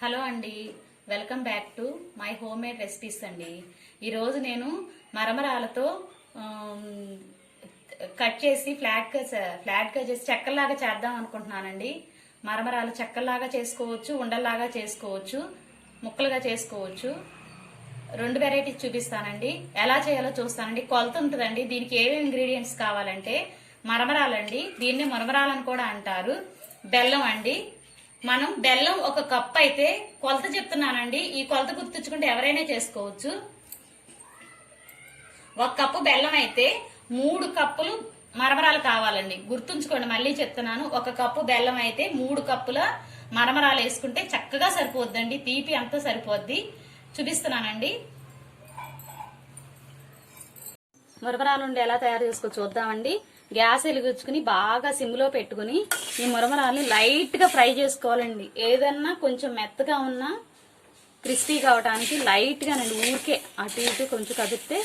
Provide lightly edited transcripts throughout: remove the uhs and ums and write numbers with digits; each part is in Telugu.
హలో అండి, welcome back to my home made recipes అండి. ఈరోజు నేను మరమరాలతో కట్ చేసి ఫ్లాట్గా చేసి చెక్కల్లాగా చేద్దాం అనుకుంటున్నానండి. మరమరాలు చెక్కల్లాగా చేసుకోవచ్చు, ఉండల్లాగా చేసుకోవచ్చు, ముక్కలుగా చేసుకోవచ్చు. రెండు వెరైటీస్ చూపిస్తానండి. ఎలా చేయాలో చూస్తానండి. కొలత ఉంటుందండి. దీనికి ఏమేమి ఇంగ్రీడియంట్స్ కావాలంటే మరమరాలండి, దీన్ని మరమరాలని కూడా అంటారు. బెల్లం అండి, మనం బెల్లం ఒక కప్ అయితే కొలత చెప్తున్నానండి. ఈ కొలత గుర్తుంచుకుంటే ఎవరైనా చేసుకోవచ్చు. ఒక కప్పు బెల్లం అయితే 3 కప్పులు మరమరాలు కావాలండి. గుర్తుంచుకోండి, మళ్ళీ చెప్తున్నాను. ఒక కప్పు బెల్లం అయితే 3 కప్పుల మరమరాలు వేసుకుంటే చక్కగా సరిపోద్దండి. తీపి అంతా సరిపోద్ది. చూపిస్తున్నానండి. మరమరాలు ఎలా తయారు చేసుకో చూద్దామండి. గ్యాస్ వెలిగించుకుని బాగా సిమ్లో పెట్టుకుని ఈ మురమరాల్ని లైట్ గా ఫ్రై చేసుకోవాలండి. ఏదన్నా కొంచెం మెత్తగా ఉన్నా క్రిస్పీ కావడానికి లైట్ గానండి, ఊరికే అటు ఇటు కొంచెం కదిపితే.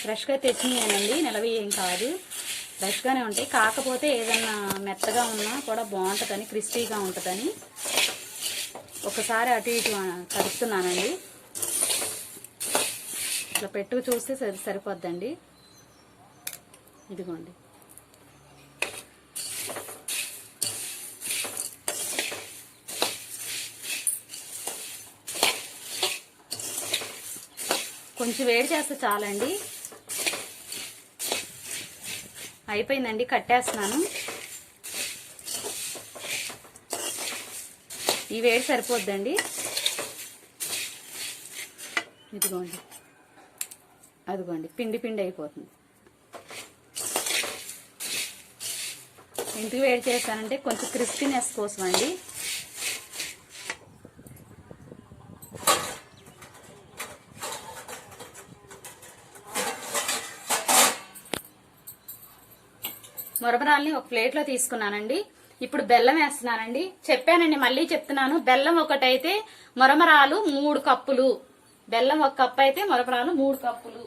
ఫ్రెష్గా తెచ్చినాయండి, నిలవి ఏం కాదు, ఫ్రెష్గానే ఉంటాయి. కాకపోతే ఏదన్నా మెత్తగా ఉన్నా కూడా బాగుంటుందని, క్రిస్పీగా ఉంటుందని ఒకసారి అటు ఇటు కదుపుతున్నానండి. ఇట్లా పెట్టుకు చూస్తే సరిపోద్దండి. ఇదిగోండి, కొంచెం వేడి చేస్తే చాలండి. అయిపోయిందండి, కట్టేస్తున్నాను. ఈ వేడి సరిపోద్దండి. ఇదిగోండి, అదిగోండి, పిండి పిండి అయిపోతుంది. ఎందుకు వేడి చేస్తానంటే కొంచెం క్రిస్పీనెస్ కోసం అండి. మరమరాల్ని ఒక ప్లేట్లో తీసుకున్నానండి. ఇప్పుడు బెల్లం వేస్తున్నానండి. చెప్పానండి, మళ్ళీ చెప్తున్నాను. బెల్లం ఒకటైతే మరమరాలు 3 కప్పులు. బెల్లం 1 కప్పు అయితే మరమరాలు 3 కప్పులు.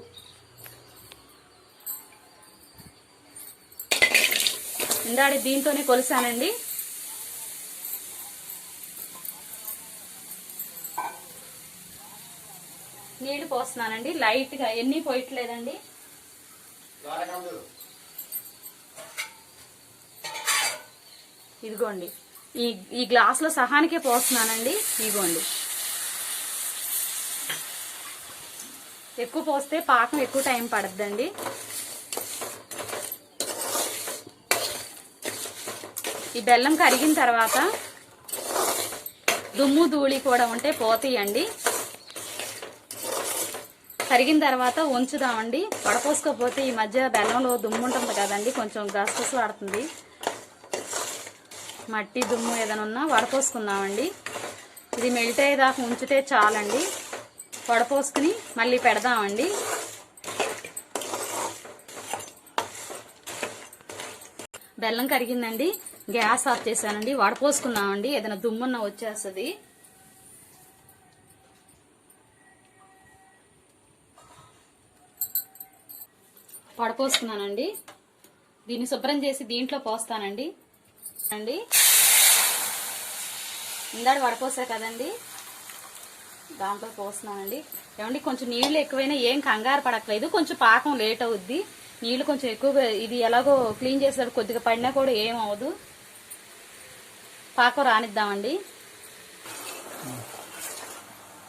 ఇందాడి దీంతోనే కొలిసానండి. నీళ్లు పోస్తున్నానండి లైట్ గా, ఎన్ని పోయట్లేదండి. ఇదిగోండి, ఈ గ్లాస్ లో సహానికే పోస్తున్నానండి. ఇదిగోండి, ఎక్కువ పోస్తే పాకం ఎక్కువ టైం పడద్దండి. ఈ బెల్లం కరిగిన తర్వాత దుమ్ము ధూళి కూడా ఉంటే పోతాయండి. కరిగిన తర్వాత ఉంచుదామండి. వడపోసుకోపోతే ఈ మధ్య బెల్లంలో దుమ్ము ఉంటుంది కదండి, కొంచెం గసగస పడుతుంది. మట్టి దుమ్ము ఏదైనా ఉన్నా వడపోసుకుందామండి. ఇది మెల్ట్ అయ్యేదాకా ఉంచితే చాలండి. వడపోసుకుని మళ్ళీ పెడదామండి. బెల్లం కరిగిందండి, గ్యాస్ ఆఫ్ చేశానండి. వడపోసుకున్నామండి, ఏదైనా దుమ్మున్న వచ్చేస్తుంది. వడపోసుకున్నానండి. దీన్ని శుభ్రం చేసి దీంట్లో పోస్తానండి. ఇందాడు వడపోసా కదండి, దాంట్లో పోస్తున్నానండి. ఏమండి, కొంచెం నీళ్లు ఎక్కువైనా ఏం కంగారు పడట్లేదు. కొంచెం పాకం లేట్ అవుద్ది. నీళ్లు కొంచెం ఎక్కువగా, ఇది ఎలాగో క్లీన్ చేసేటప్పుడు కొద్దిగా పడినా కూడా ఏం అవ్వదు. పాకం రానిద్దామండి.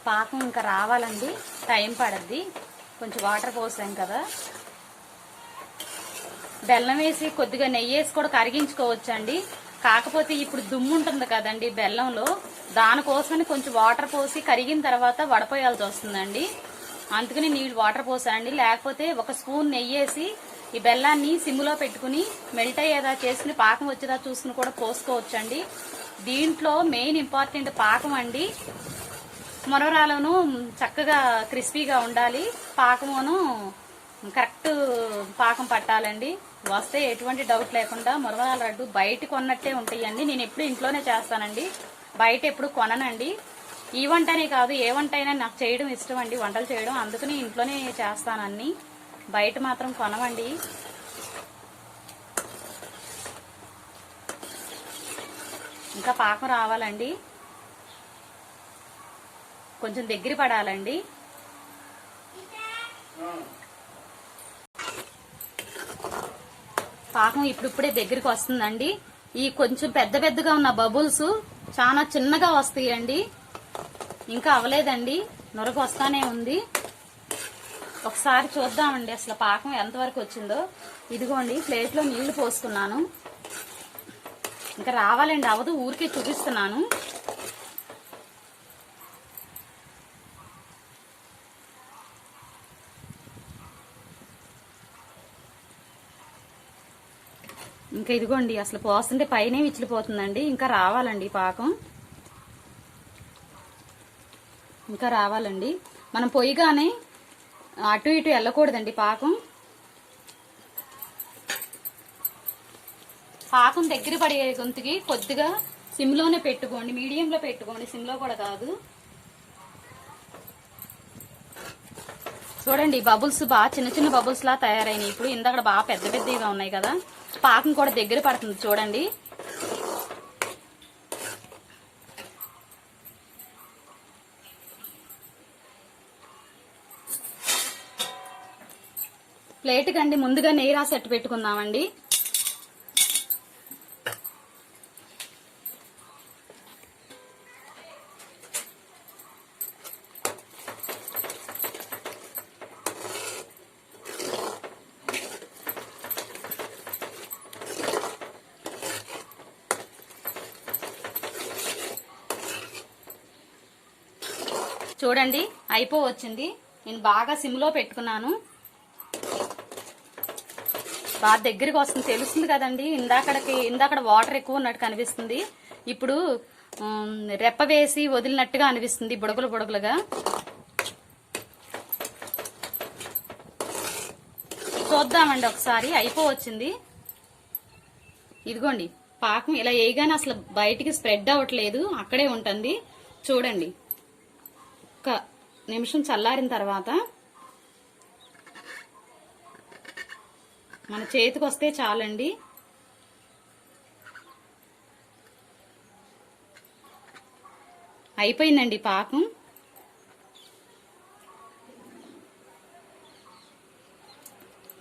పాకం ఇంకా రావాలండి, టైం పడద్ది. కొంచెం వాటర్ పోసాం కదా. బెల్లం వేసి కొద్దిగా నెయ్యి వేసి కూడా కరిగించుకోవచ్చండి. కాకపోతే ఇప్పుడు దుమ్ము ఉంటుంది కదండి బెల్లంలో, దానికోసమని కొంచెం వాటర్ పోసి కరిగిన తర్వాత వడపోయాల్సి వస్తుందండి. అందుకని నీళ్ళు వాటర్ పోసానండి. లేకపోతే ఒక స్పూన్ నెయ్యి వేసి ఈ బెల్లాన్ని సిమ్లో పెట్టుకుని మెల్ట్ అయ్యేదా చేసుకుని పాకం వచ్చేదా చూసుకుని కూడా పోసుకోవచ్చండి. దీంట్లో మెయిన్ ఇంపార్టెంట్ పాకం అండి. మరమరాలను చక్కగా క్రిస్పీగా ఉండాలి, పాకమును కరెక్ట్ పాకం పట్టాలండి. వస్తే ఎటువంటి డౌట్ లేకుండా మరమరాల లడ్డు బయట కొన్నట్టే ఉంటాయండి. నేను ఎప్పుడు ఇంట్లోనే చేస్తానండి, బయట ఎప్పుడు కొననండి. ఈ వంటనే కాదు, ఏ వంట అయినా నాకు చేయడం ఇష్టం అండి, వంటలు చేయడం. అందుకని ఇంట్లోనే చేస్తాను అన్ని, బయట మాత్రం కొనవండి. ఇంకా పాకం రావాలండి, కొంచెం దగ్గర పడాలండి. పాకం ఇప్పుడిప్పుడే దగ్గరికి వస్తుందండి. ఈ కొంచెం పెద్ద పెద్దగా ఉన్న బబుల్స్ చాలా చిన్నగా వస్తాయండి. ఇంకా అవ్వలేదండి, నొరగ వస్తానే ఉంది. ఒకసారి చూద్దామండి అసలు పాకం ఎంతవరకు వచ్చిందో. ఇదిగోండి ప్లేట్లో నీళ్లు పోసుకున్నాను. ఇంకా రావాలండి, అవదు, ఊరికే చూపిస్తున్నాను. ఇంకా ఇదిగోండి అసలు పోస్తుంటే పైనే విచ్చిలిపోతుందండి. ఇంకా రావాలండి పాకం, ఇంకా రావాలండి. మనం పొయ్యిగానే అటు ఇటు వెళ్ళకూడదండి పాకం. పాకం దగ్గర పడే గొంతుకి కొద్దిగా సిమ్లోనే పెట్టుకోండి, మీడియంలో పెట్టుకోండి, సిమ్లో కూడా కాదు. చూడండి బబుల్స్ బాగా చిన్న చిన్న బబుల్స్ లా తయారైనాయి. ఇప్పుడు ఇందాక బాగా పెద్ద పెద్దగా ఉన్నాయి కదా, పాకం కూడా దగ్గర పడుతుంది చూడండి. ప్లేట్ కండి ముందుగా నెయ్యి రాసి అట్టు పెట్టుకుందామండి. చూడండి అయిపోవచ్చింది. నేను బాగా సిమ్లో పెట్టుకున్నాను, బాగా దగ్గరికి వస్తుంది, తెలుస్తుంది కదండి. ఇందాకడ వాటర్ ఎక్కువ ఉన్నట్టు కనిపిస్తుంది, ఇప్పుడు రెప్ప వేసి వదిలినట్టుగా అనిపిస్తుంది, బుడగలు బుడగలుగా. చూద్దామండి ఒకసారి, అయిపోవచ్చింది. ఇదిగోండి పాకం ఇలా వేయగానే అసలు బయటికి స్ప్రెడ్ అవ్వట్లేదు, అక్కడే ఉంటుంది. చూడండి ఒక నిమిషం చల్లారిన తర్వాత మన చేతికి వస్తే చాలండి. అయిపోయిందండి పాకం.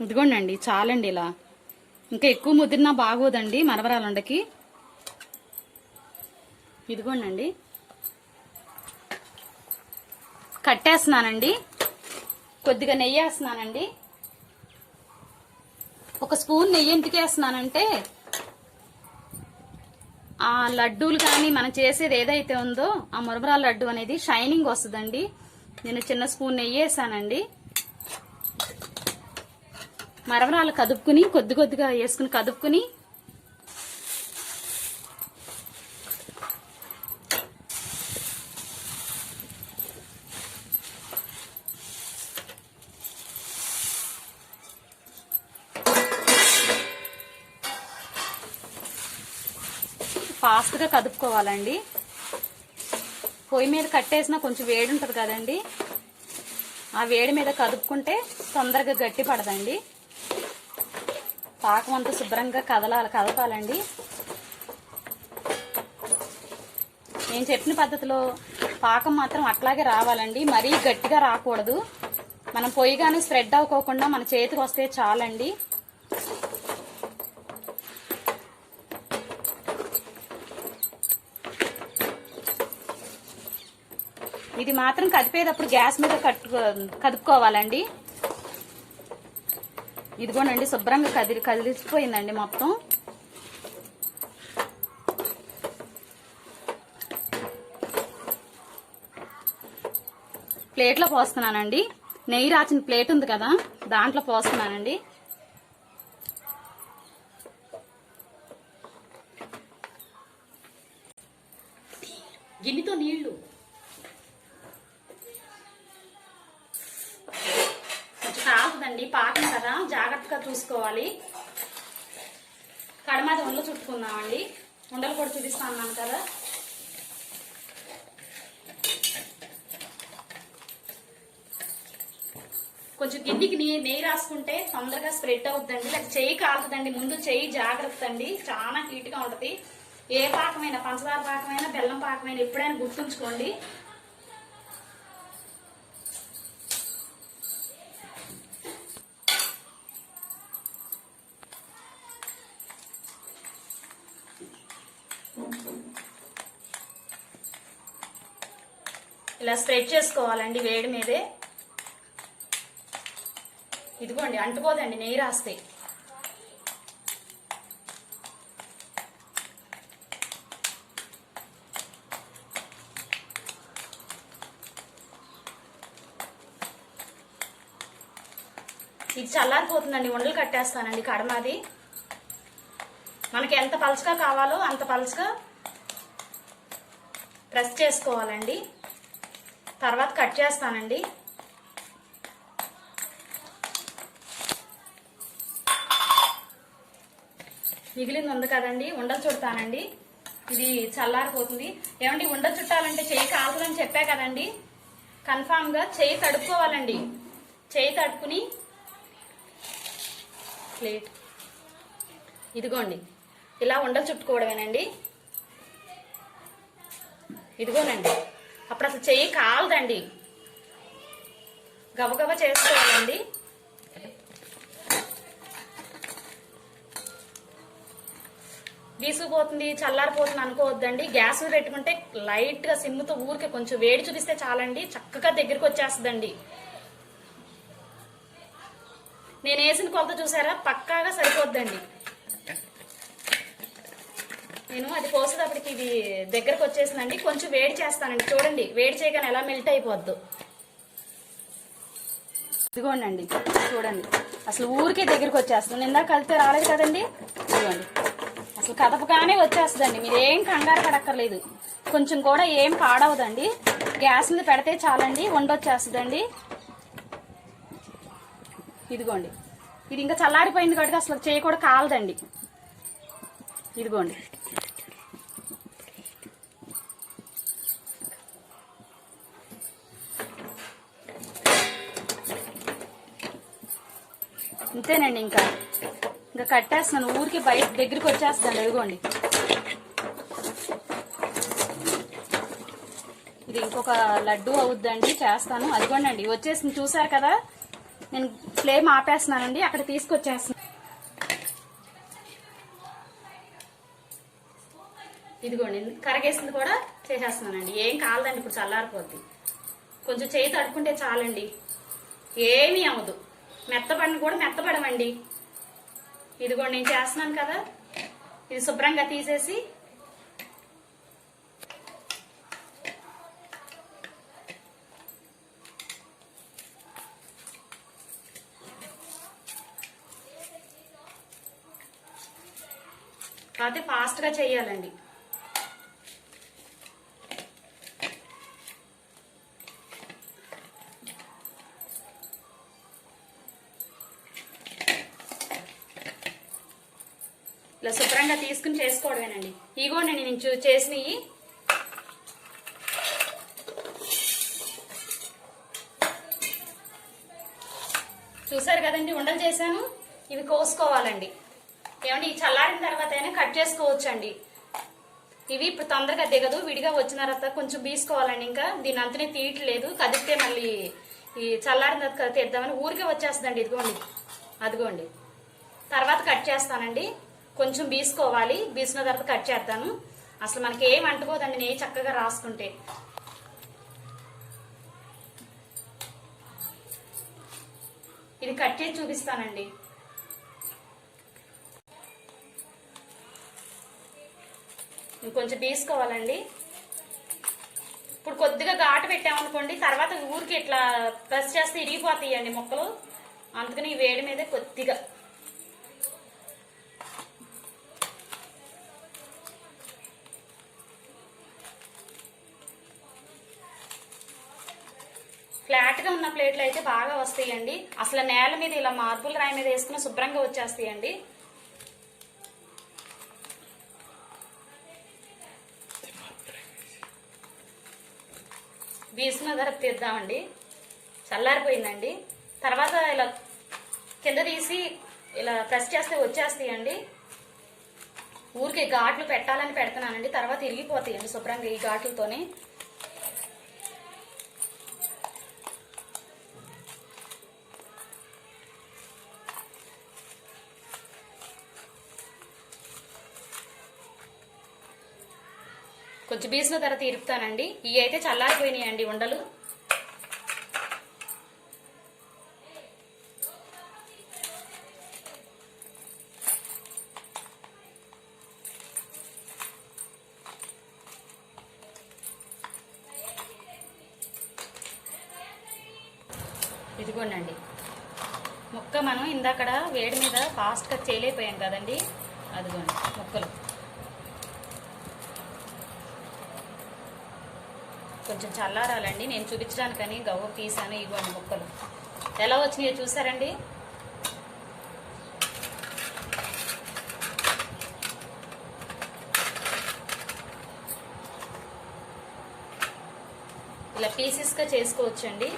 ఇదిగోండి చాలండి ఇలా. ఇంకా ఎక్కువ ముదిరినా బాగోదండి మనవరాలుండకి. ఇదిగోండి కట్టేస్తున్నానండి, కొద్దిగా నెయ్యి వేస్తున్నానండి. ఒక స్పూన్ నెయ్యి ఎందుకు వేస్తున్నానంటే ఆ లడ్డూలు కానీ మనం చేసేది ఏదైతే ఉందో ఆ మురమరాల లడ్డు అనేది షైనింగ్ వస్తుందండి. నేను చిన్న స్పూన్ నెయ్యి వేసానండి. మరమరాలు కదుపుకుని కొద్ది కొద్దిగా వేసుకుని కదుపుకుని ఫాస్ట్గా కదుపుకోవాలండి. పొయ్యి మీద కట్టేసినా కొంచెం వేడి ఉంటుంది కదండి, ఆ వేడి మీద కదుపుకుంటే తొందరగా గట్టి పడదండి. పాకం అంతా శుభ్రంగా కదపాలండి. నేను చెప్పిన పద్ధతిలో పాకం మాత్రం అట్లాగే రావాలండి, మరీ గట్టిగా రాకూడదు. మనం పొయ్యిగానే స్ప్రెడ్ అవ్వకోకుండా మన చేతికి వస్తే చాలండి. ఇది మాత్రం కదిపేటప్పుడు గ్యాస్ మీద కదుపుకోవాలండి. ఇదిగోనండి శుభ్రంగా కదిలిపోయిందండి మొత్తం. ప్లేట్లో పోస్తున్నానండి, నెయ్యి రాచిన ప్లేట్ ఉంది కదా దాంట్లో పోస్తున్నానండి. గిన్నెతో నీళ్లు కాదండి, పాకం కదా జాగ్రత్తగా చూసుకోవాలి. కడమాద ఉండలు చుట్టుకుందామండి, ఉండలు కూడా చూపిస్తా అన్నాను కదా. కొంచెం గిన్నెకి నెయ్యి రాసుకుంటే తొందరగా స్ప్రెడ్ అవుతుందండి, లేక చెయ్యి కాలుతుందండి. ముందు చెయ్యి జాగ్రత్త అండి, చాలా హీట్ గా ఉంటది. ఏ పాకమైనా, పంచదార పాకమైనా బెల్లం పాకమైనా ఎప్పుడైనా గుర్తుంచుకోండి. ఇలా స్ప్రెడ్ చేసుకోవాలండి వేడి మీదే. ఇదిగోండి అంటుకోదండి, నెయ్యి రాస్తే. ఇది చల్లారిపోతుందండి, ఉండలు కట్టేస్తానండి కడమాది. మనకి ఎంత పలుచగా కావాలో అంత పలుచగా ప్రెస్ చేసుకోవాలండి. తర్వాత కట్ చేస్తానండి. మిగిలింది ఉంది కదండి, ఉండలు చుడతానండి. ఇది చల్లారిపోతుంది. ఏమండి ఉండలు చుట్టాలంటే చెయ్యి కాలుతుందని చెప్పా కదండి, కన్ఫామ్ గా చెయ్యి తడుపుకోవాలండి. చెయ్యి తడుపుకుని ప్లేట్ ఇదిగోండి ఇలా ఉండలు చుట్టుకోవడమేనండి. ఇదిగోనండి, అప్పుడు అసలు చెయ్యి కాలదండి, గబగబా చేసుకోవాలండి. వీసుకుపోతుంది, చల్లారిపోతుంది అనుకోవద్దండి. గ్యాస్ పెట్టుకుంటే లైట్ గా సిమ్ముతో ఊరికే కొంచెం వేడి చూపిస్తే చాలండి, చక్కగా దగ్గరికి వచ్చేస్తుందండి. నేను వేసిన కొలత చూసారా, పక్కాగా సరిపోద్దండి. నేను అది పోసేటప్పటికి ఇది దగ్గరకు వచ్చేసిందండి. కొంచెం వేడి చేస్తానండి, చూడండి వేడి చేయగానే ఎలా మెల్ట్ అయిపోద్దు. ఇదిగోండి చూడండి, అసలు ఊరికే దగ్గరికి వచ్చేస్తుంది. ఇందాక కలితే రాలేదు కదండి, ఇదిగోండి అసలు కదపగానే వచ్చేస్తుందండి. మీరు ఏం కంగారు పడక్కర్లేదు, కొంచెం కూడా ఏం పాడవదండి. గ్యాస్ మీద పెడితే చాలండి, వండొచ్చేస్తుందండి. ఇదిగోండి, ఇది ఇంకా చల్లారిపోయింది కాబట్టి అసలు చేయి కూడా కాలదండి. ఇదిగోండి అంతేనండి. ఇంకా కట్టేస్తున్నాను, ఊరికి బయట దగ్గరికి వచ్చేస్తుందండి. అదిగోండి, ఇది ఇంకొక లడ్డు అవుద్దండి, చేస్తాను. అదిగోండి వచ్చేసింది, చూసారు కదా. నేను ఫ్లేమ్ ఆపేస్తున్నానండి, అక్కడ తీసుకొచ్చేస్తున్నాను. ఇదిగోండి కరగేసింది కూడా చేసేస్తున్నానండి. ఏం కాలదండి, ఇప్పుడు చల్లారిపోద్ది. కొంచెం చేయి తడుపుకుంటే చాలండి, ఏమీ అవ్వదు. మెత్తపడిన కూడా మెత్తపడమండి. ఇదిగోండి నేను చేస్తున్నాను కదా, ఇది శుభ్రంగా తీసేసి కాకపోతే ఫాస్ట్గా చేయాలండి. ఇలా శుభ్రంగా తీసుకుని చేసుకోవడమేనండి. ఇగోండి నేను చేసినవి. చూసారు కదండి, ఉండలు చేశాను. ఇవి కోసుకోవాలండి. ఏమండి ఈ చల్లారిన తర్వాత అయినా కట్ చేసుకోవచ్చండి. ఇవి ఇప్పుడు తొందరగా దిగదు, విడిగా వచ్చిన తర్వాత కొంచెం బీసుకోవాలండి. ఇంకా దీని అంతనే తీయట్లేదు, కదిపితే మళ్ళీ ఈ చల్లారిన తర్వాత తీద్దామని ఊరికే వచ్చేస్తుందండి. ఇదిగోండి అదిగోండి, తర్వాత కట్ చేస్తానండి. కొంచెం బీసుకోవాలి, బీసిన తర్వాత కట్ చేస్తాను. అసలు మనకి ఏం అంటుకోదండి నెయ్యి చక్కగా రాసుకుంటే. ఇది కట్ చేసి చూపిస్తానండి. కొంచెం తీసుకోవాలండి. ఇప్పుడు కొద్దిగా ఘాటు పెట్టామనుకోండి, తర్వాత ఊరికి ఇట్లా ప్రెస్ చేస్తే ఇరిగిపోతాయండి ముక్కలు. అందుకని ఈ వేడి మీద కొద్దిగా ఫ్లాట్ గా ఉన్న ప్లేట్లు అయితే బాగా వస్తాయండి. అసలు నేల మీద ఇలా మార్బుల్ రాయి మీద వేసుకున్న శుభ్రంగా వచ్చేస్తాయండి. బీసిన ధర తీద్దామండి. చల్లారిపోయిందండి. తర్వాత ఇలా కింద తీసి ఇలా ప్రెస్ చేస్తే వచ్చేస్తాయండి. ఊరికే ఘాట్లు పెట్టాలని పెడుతున్నానండి, తర్వాత ఇరిగిపోతాయండి శుభ్రంగా ఈ ఘాట్లతోనే. కొంచెం బీసిన తర్వాత ఇరుపుతానండి. ఇవి అయితే చల్లారిపోయినాయండి ఉండలు. ఇదిగోండి ముక్క మనం ఇందాకడ వేడి మీద ఫాస్ట్గా చేయలేకపోయాం కదండి, అదిగోండి ముక్కలు. కొంచెం చల్లారాలండి, నేను చూపించడానికని గవ్వ తీసాను. ఇవ్వండి ముక్కలు ఎలా వచ్చినాయో చూసారండి. ఇలా పీసెస్గా చేసుకోవచ్చండి.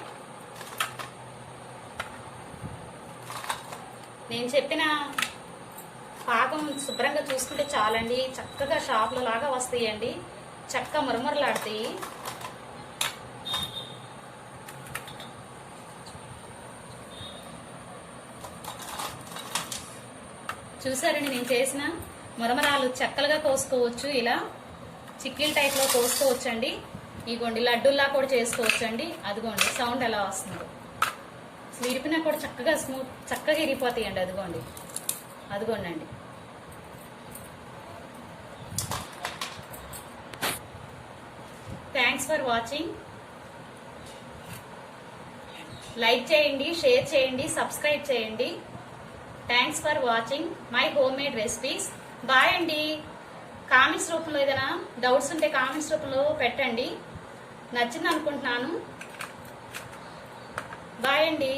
నేను చెప్పిన పాకం శుభ్రంగా చూసుకుంటే చాలండి, చక్కగా షాప్లో లాగా వస్తాయండి, చక్కగా మురమురలాడతాయి. చూసారండి నేను చేసిన మురమరాలు చెక్కలుగా కోసుకోవచ్చు, ఇలా చిక్కీల టైప్లో కోసుకోవచ్చు అండి. ఇదిగోండి లడ్డూల్లా కూడా చేసుకోవచ్చు అండి. అదిగోండి సౌండ్ ఎలా వస్తుందో, అసలు ఇరిపినా కూడా చక్కగా చక్కగా ఇరిగిపోతాయండి. అదిగోండి అదిగోండి. Thanks for watching. లైక్ చేయండి, షేర్ చేయండి, సబ్స్క్రైబ్ చేయండి. Thanks for watching my home made recipes. Bye అండి. కామెంట్స్ రూపంలో ఏదైనా డౌట్స్ ఉంటే కామెంట్స్ రూపంలో పెట్టండి. నచ్చింది అనుకుంటున్నాను. బాయ్ అండి.